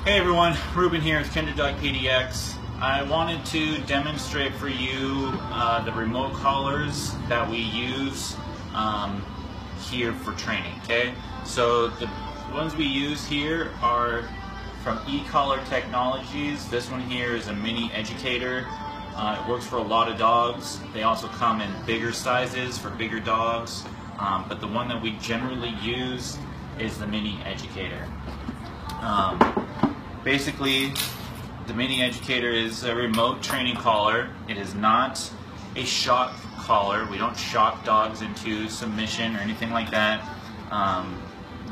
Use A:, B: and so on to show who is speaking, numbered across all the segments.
A: Hey everyone, Ruben here with Kinder Dog PDX. I wanted to demonstrate for you the remote collars that we use here for training, okay? So the ones we use here are from eCollar Technologies. This one here is a mini educator. It works for a lot of dogs. They also come in bigger sizes for bigger dogs, but the one that we generally use is the mini educator. Basically, the mini educator is a remote training collar. It is not a shock collar. We don't shock dogs into submission or anything like that.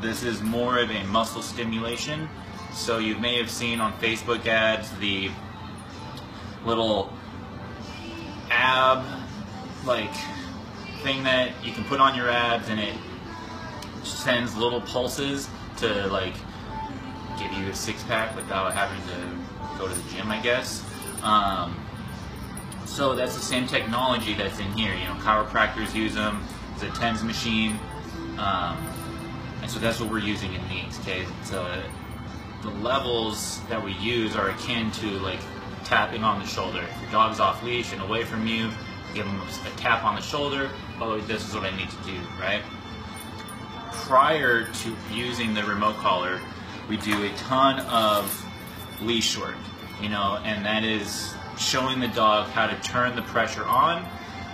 A: This is more of a muscle stimulation. So you may have seen on Facebook ads the little ab thing that you can put on your abs, and it sends little pulses to give you a six-pack without having to go to the gym, I guess. So that's the same technology that's in here. You know, chiropractors use them. It's a TENS machine, and so that's what we're using in these. Okay, so the levels that we use are akin to tapping on the shoulder. If your dog's off leash and away from you, give them a tap on the shoulder. Oh, this is what I need to do, right? Prior to using the remote collar, we do a ton of leash work, you know, and that is showing the dog how to turn the pressure on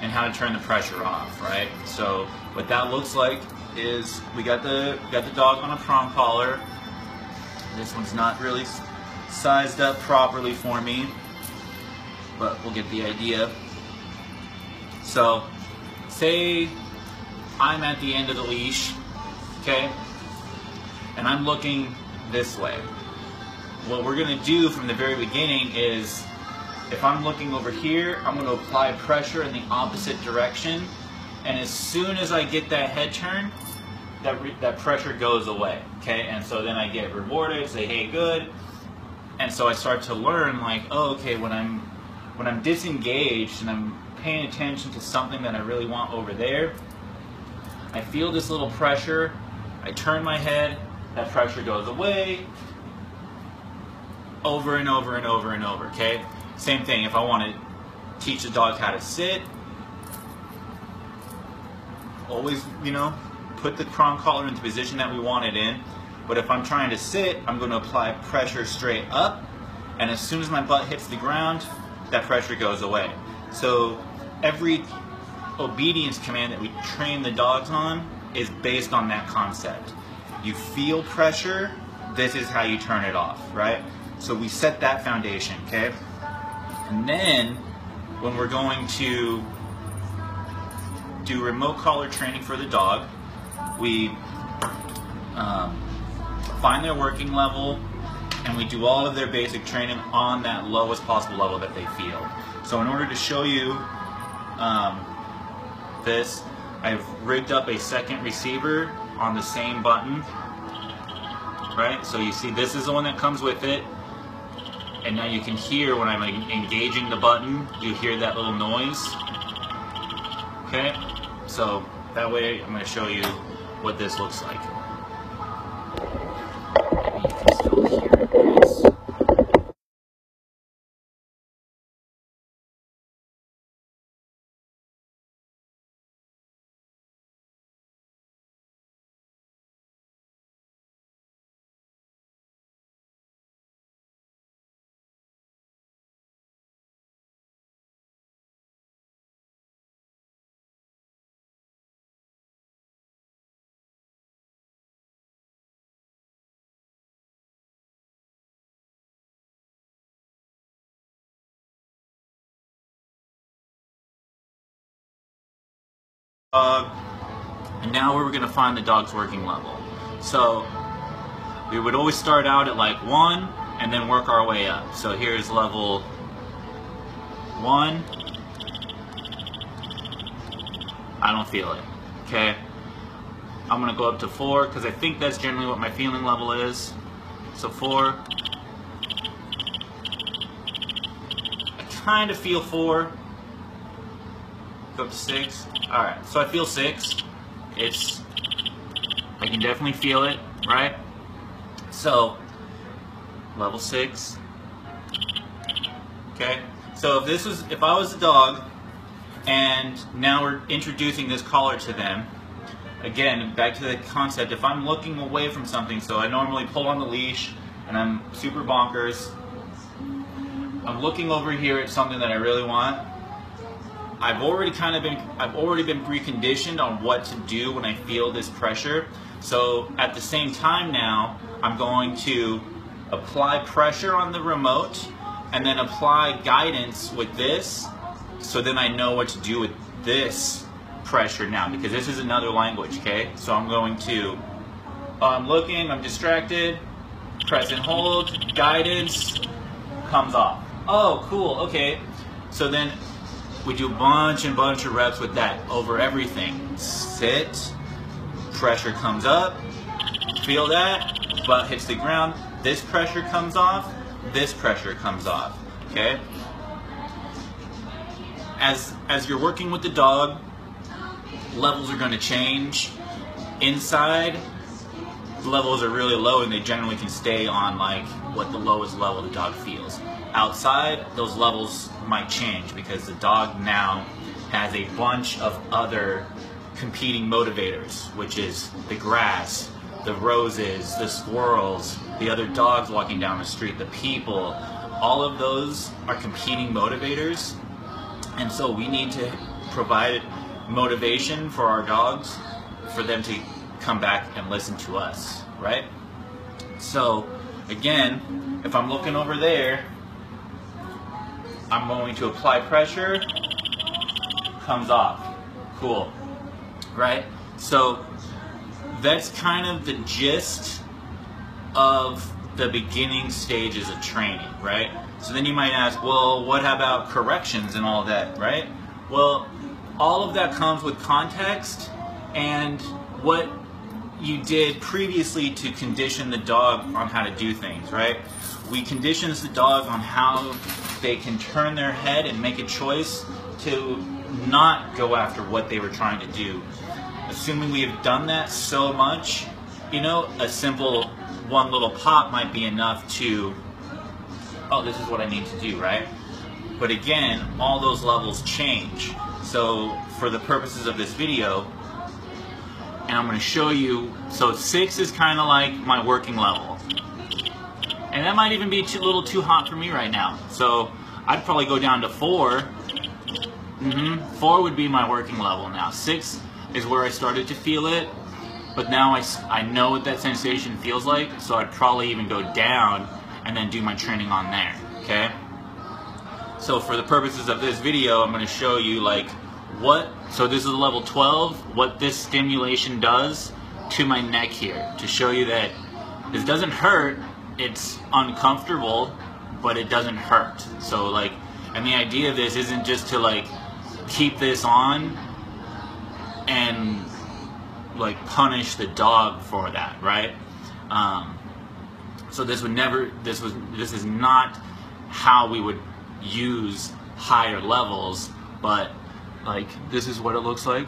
A: and how to turn the pressure off, right? So what that looks like is we got the dog on a prong collar. This one's not really sized up properly for me, but we'll get the idea. So say I'm at the end of the leash, okay, and I'm looking this way. What we're going to do from the very beginning is, if I'm looking over here, I'm going to apply pressure in the opposite direction, and as soon as I get that head turn, that pressure goes away, okay? And so then I get rewarded, say, hey, good. And so I start to learn, oh, okay, when I'm disengaged and I'm paying attention to something that I really want over there, I feel this little pressure, I turn my head, that pressure goes away, over and over and over and over, okay? Same thing, if I want to teach the dog how to sit, always, you know, put the prong collar in the position that we want it in. But if I'm trying to sit, I'm going to apply pressure straight up, and as soon as my butt hits the ground, that pressure goes away. So every obedience command that we train the dogs on is based on that concept. You feel pressure, this is how you turn it off, right? So we set that foundation, okay? And then when we're going to do remote collar training for the dog, we find their working level, and we do all of their basic training on that lowest possible level that they feel. So in order to show you this, I've rigged up a second receiver on the same button, right? So you see this is the one that comes with it, and now you can hear when I'm engaging the button, you hear that little noise, okay? So that way I'm going to show you what this looks like. You can still hear it, nice. And now we're going to find the dog's working level. So we would always start out at 1 and then work our way up. So here's level 1. I don't feel it. Okay. I'm going to go up to 4 because I think that's generally what my feeling level is. So 4. I kind of feel 4. Go up to 6. Alright, so I feel 6. I can definitely feel it, right? So level 6. Okay, so if I was a dog, and now we're introducing this collar to them, again, back to the concept, if I'm looking away from something, so I normally pull on the leash, and I'm super bonkers, I'm looking over here at something that I really want, I've already been preconditioned on what to do when I feel this pressure. So at the same time now, I'm going to apply pressure on the remote and then apply guidance with this, so then I know what to do with this pressure now, because this is another language, okay? So I'm going to, I'm looking, I'm distracted, press and hold, guidance, comes off. Oh, cool, okay. So then we do a bunch of reps with that over everything. Sit, pressure comes up, feel that, butt hits the ground, this pressure comes off, this pressure comes off, okay? As you're working with the dog, levels are going to change. Inside, the levels are really low and they generally can stay on like what the lowest level the dog feels. Outside, those levels might change because the dog now has a bunch of other competing motivators, which is the grass, the roses, the squirrels, the other dogs walking down the street, the people. All of those are competing motivators, and so we need to provide motivation for our dogs for them to come back and listen to us, right? So again, if I'm looking over there, I'm going to apply pressure, comes off. Cool, right? So that's kind of the gist of the beginning stages of training, right? So then you might ask, well, what about corrections and all that, right? Well, all of that comes with context and what you did previously to condition the dog on how to do things, right? We condition the dog on how they can turn their head and make a choice to not go after what they were trying to do. Assuming we have done that so much, you know, a simple one little pop might be enough to, oh, this is what I need to do, right? But again, all those levels change. So for the purposes of this video, and I'm going to show you, so 6 is kind of like my working level. And that might even be a little too hot for me right now. So I'd probably go down to 4. 4 would be my working level now. 6 is where I started to feel it, but now I know what that sensation feels like, so I'd probably even go down and then do my training on there, okay? So for the purposes of this video, I'm going to show you like so this is level 12, what this stimulation does to my neck here, to show you that this doesn't hurt, it's uncomfortable, but it doesn't hurt. So like, and the idea of this isn't just to like keep this on and like punish the dog for that, right? So this is not how we would use higher levels, but like this is what it looks like.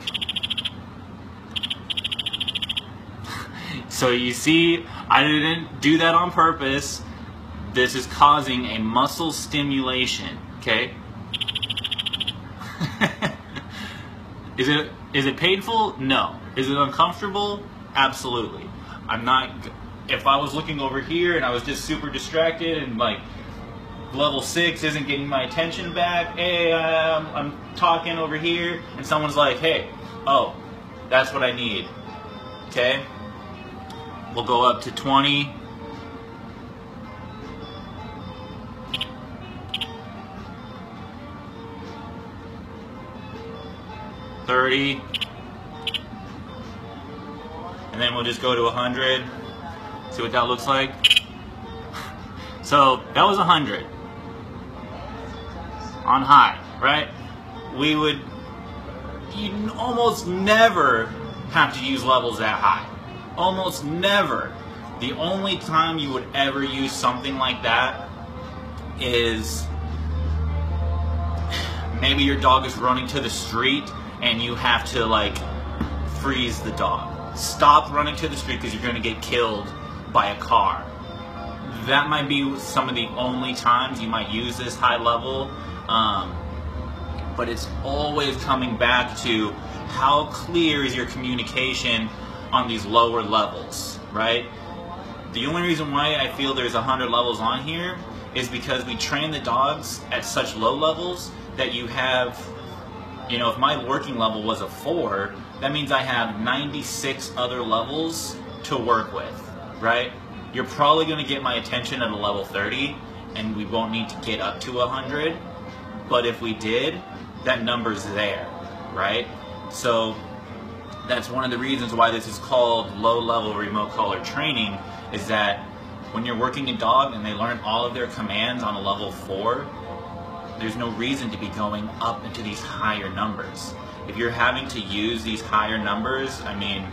A: So you see, I didn't do that on purpose. This is causing a muscle stimulation, okay? Is it painful? No. Is it uncomfortable? Absolutely. If I was looking over here and I was just super distracted and like level 6 isn't getting my attention back, hey, I'm talking over here and someone's like, hey, oh, that's what I need, okay? We'll go up to 20. 30. And then we'll just go to 100. See what that looks like? So that was 100 on high, right? You almost never have to use levels that high. Almost never. The only time you would ever use something like that is maybe your dog is running to the street and you have to like freeze the dog. Stop running to the street because you're going to get killed by a car. that might be some of the only times you might use this high level, but it's always coming back to how clear is your communication on these lower levels, right? The only reason why I feel there's 100 levels on here is because we train the dogs at such low levels that you have, you know, if my working level was a 4, that means I have 96 other levels to work with, right? You're probably going to get my attention at a level 30, and we won't need to get up to 100, but if we did, that number's there, right? So that's one of the reasons why this is called low-level remote collar training, is that when you're working a dog and they learn all of their commands on a level 4, there's no reason to be going up into these higher numbers. If you're having to use these higher numbers, I mean,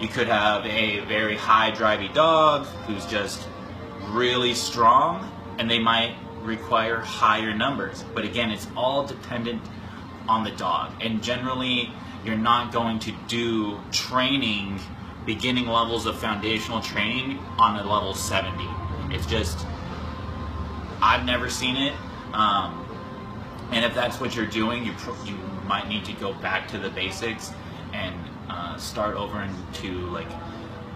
A: you could have a very high drivey dog who's just really strong, and they might require higher numbers. But again, it's all dependent on the dog. And generally, you're not going to do training, beginning levels of foundational training on a level 70. It's just, I've never seen it. And if that's what you're doing, you might need to go back to the basics and start over into like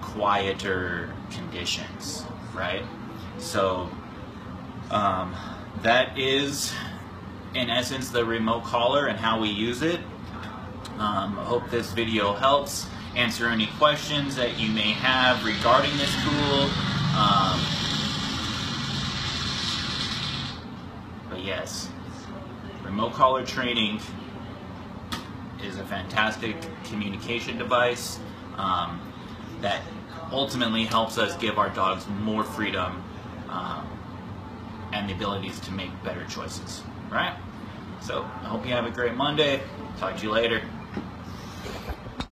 A: quieter conditions, right? So that is in essence the remote collar and how we use it. I hope this video helps answer any questions that you may have regarding this tool. But yes, remote collar training is a fantastic communication device that ultimately helps us give our dogs more freedom and the abilities to make better choices, right? So I hope you have a great Monday. Talk to you later.